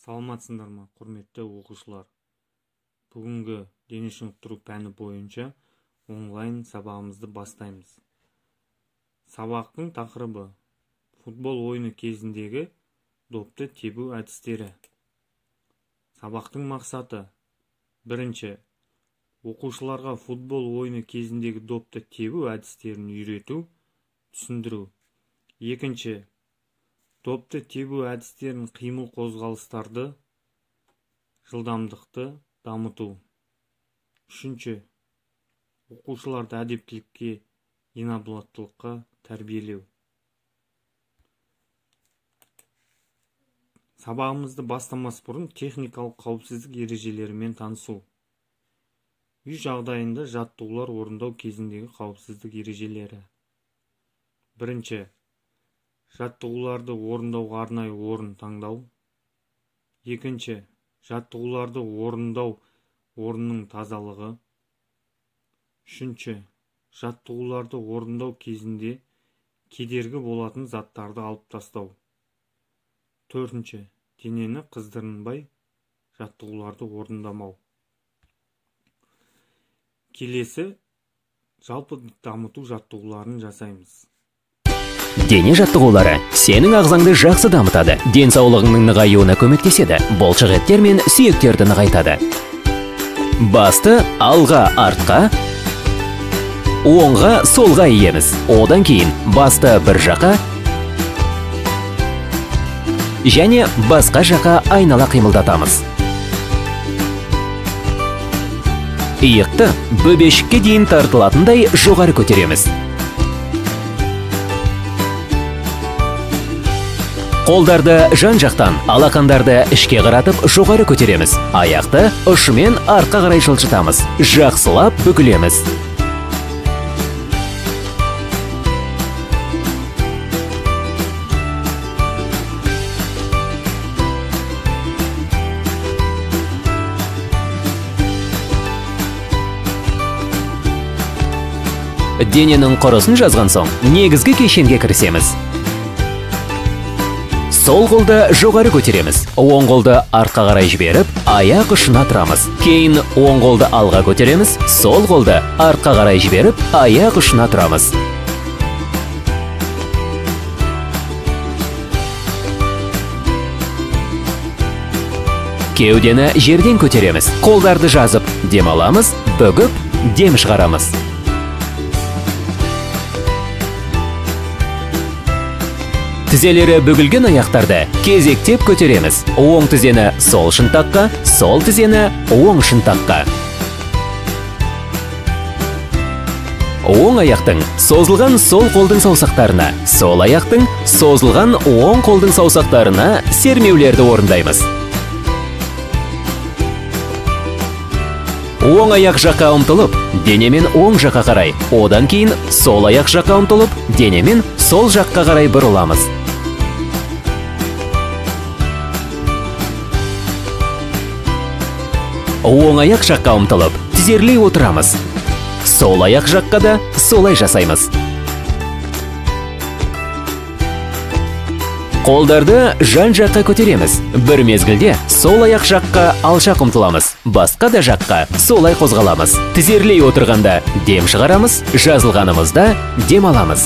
Саламатсыңдар ма, құрметті оқушылар? Бүгінгі дене шынықтыру пәні бойынша онлайн сабағымызды бастаймыз. Сабақтың тақырыбы футбол ойыны кезіндегі допты тебу әдістері. Сабақтың мақсаты: бірінші, оқушыларға футбол ойыны кезіндегі допты тебу әдістерін үйрету, түсіндіру. Екінші, допты тебу әдістерін қимыл қозғалыстарды, жылдамдықты дамыту. Үшінші, оқушыларды әдептілікке, инабаттылыққа тәрбиелеу. Сабағымызды бастамас бұрын техникалық қауіпсіздік ережелерімен танысу. Үй жағдайында жаттығулар орындау кезіндегі қауіпсіздік ережелері. Бірінші, жаттығуларды орындауға арнайы орын таңдау. Екінші, жаттығуларды орындау орнының тазалығы. Үшінші, жаттығуларды орындау кезінде кедергі болатын заттарды алып тастау. Төртінші, денені қыздырынбай жаттығуларды орындамау. Келесі, жалпы дамыту жаттығуларын жасаймыз. Дене жаттығулары сенің ағзаңды жақсы дамытады, денсаулығыңның нығаюына көмектеседі, бұлшықеттер мен сүйектерді нығайтады. Басты алға, артқа, оңға, солға иеміз. Одан кейін басты бір жаққа және басқа жаққа айнала қимылдатамыз. Иықты бөбешікке дейін тартылатындай жоғары көтереміз. Қолдарды жан-жақтан, алақандарды ішке қаратып жоғары көтереміз. Аяқты ұшымен артқа қарай жылжытамыз. Жақсылап бүгілеміз. Дененің құрысын жазған соң, негізгі кешенге кірісеміз. Сол қолды жоғары көтереміз. Оң қолды артқа қарай жіберіп, аяқ ұшына тұрамыз. Кейін оң қолды алға көтереміз. Сол қолды артқа қарай жіберіп, аяқ ұшына тұрамыз. Кеудені жерден көтереміз. Қолдарды жазып, дем аламыз, бүгіп, дем шығарамыз. Тізелері бүгілген аяқтарды кезектеп көтереміз. Оң тізені сол шынтаққа, сол тізені оң шынтаққа. Оң аяқтың созылған сол қолдың саусақтарына, сол аяқтың созылған оң қолдың саусақтарына сермеулерді орындаймыз. Оң аяқ жаққа ұмтылып, денемен оң жаққа қарай, одан кейін сол аяқ жаққа ұмтылып, денемен сол жаққа қарай бұрыламыз. Оң аяқ жаққа ұмтылып, тізерлей отырамыз. Сол аяқ жаққа да солай жасаймыз. Қолдарды жан-жаққа көтереміз. Бір мезгілде сол аяқ жаққа алшақ ұмтыламыз. Басқа да жаққа солай қозғаламыз. Тізерлей отырғанда дем шығарамыз, жазылғанымызда дем аламыз.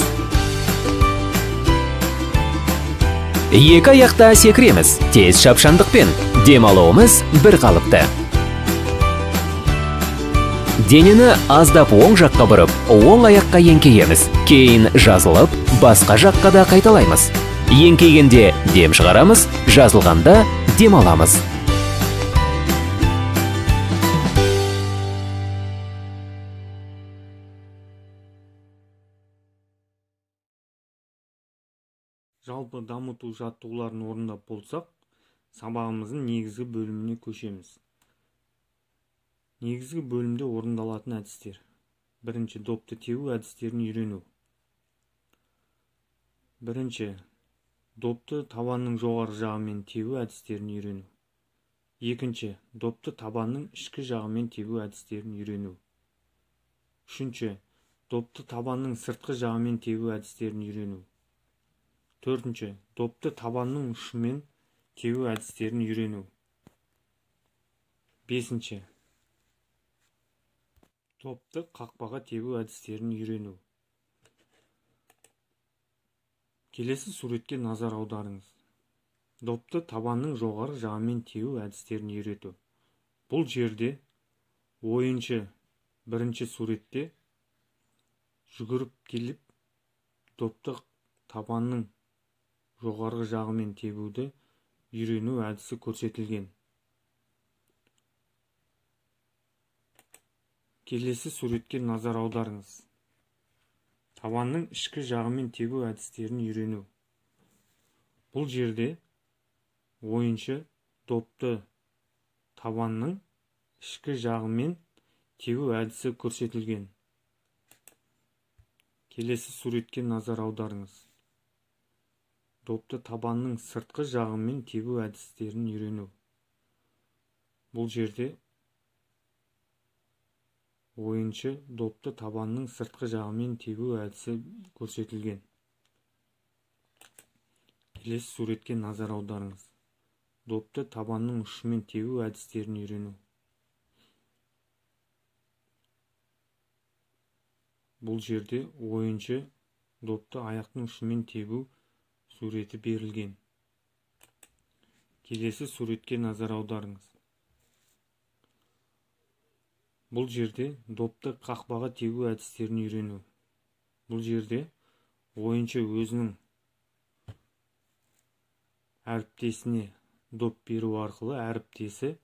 Екі аяқта секіреміз. Тез шапшаңдықпен дем алуымыз бір қалыпты. Денені аздап оң жаққа бұрып, оң аяққа еңкейеміз. Кейін жазылып, басқа жаққа да қайталаймыз. Еңкейгенде дем шығарамыз, жазылғанда дем аламыз. Жалпы дамыту жаттығуларын орындап болсақ, сабағымыздың негізгі бөліміне көшеміз. Негізгі бөлімде орындалатын әдістер. Бірінші, допты тебу әдістерін үйрену. Бірінші, допты табанның жоғары жағымен тебу әдістерін үйрену. Екінші, допты табанның ішкі жағымен тебу әдістерін үйрену. Үшінші, допты табанның сыртқы жағымен тебу әдістерін үйрену. Төртінші, допты табанның ұшымен тебу әдістерін үйрену. 5. Допты қақпаға тебу әдістерін үйрену. Келесі суретке назар аударыңыз. Допты табанның жоғары жағымен тебу әдістерін үйрету. Бұл жерде ойыншы бірінші суретте жүгіріп келіп, допты табанның жоғарғы жағымен тебуді үйрену әдісі көрсетілген. Келесі суретке назар аударыңыз. Табанның ішкі жағымен тебу әдістерін үйрену. Бұл жерде ойыншы допты табанның ішкі жағымен тебу әдісі көрсетілген. Келесі суретке назар аударыңыз. Допты табанның сыртқы жағымен тебу әдістерін үйрену. Бұл жерде ойыншы допты табанның сыртқы жағымен тебу әдісі көрсетілген. Келесі суретке назар аударыңыз. Допты табанның ұшымен тебу әдістерін үйрену. Бұл жерде ойыншы допты аяқтың ұшымен тебу суреті берілген. Келесі суретке назар аударыңыз. Бұл жерде допты қақпаға тебу әдістерін үйрену. Бұл жерде ойыншы өзінің әріптесіне доп беру арқылы әріптесі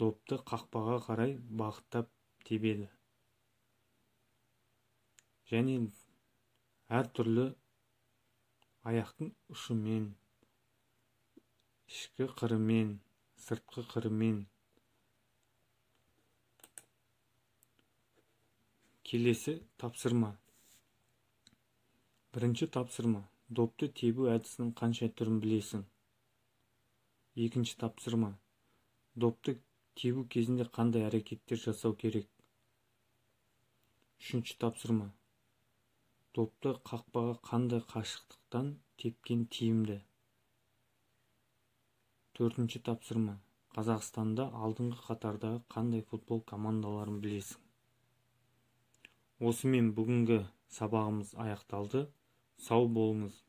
допты қақпаға қарай бағыттап тебеді. Және әртүрлі аяқтың ұшымен, ішкі қырымен, сыртқы қырымен. Келесі тапсырма. Бірінші тапсырма. Допты тебу әдісінің қанша түрін білесің? Екінші тапсырма. Допты тебу кезінде қандай әрекеттер жасау керек? Үшінші тапсырма. Допты қақпаға қандай қашықтықтан тепкен тиімді? Төртінші тапсырма. Қазақстанда алдыңғы қатардағы қандай футбол командаларын білесің? Осымен бүгінгі сабағымыз аяқталды. Сау болыңыз.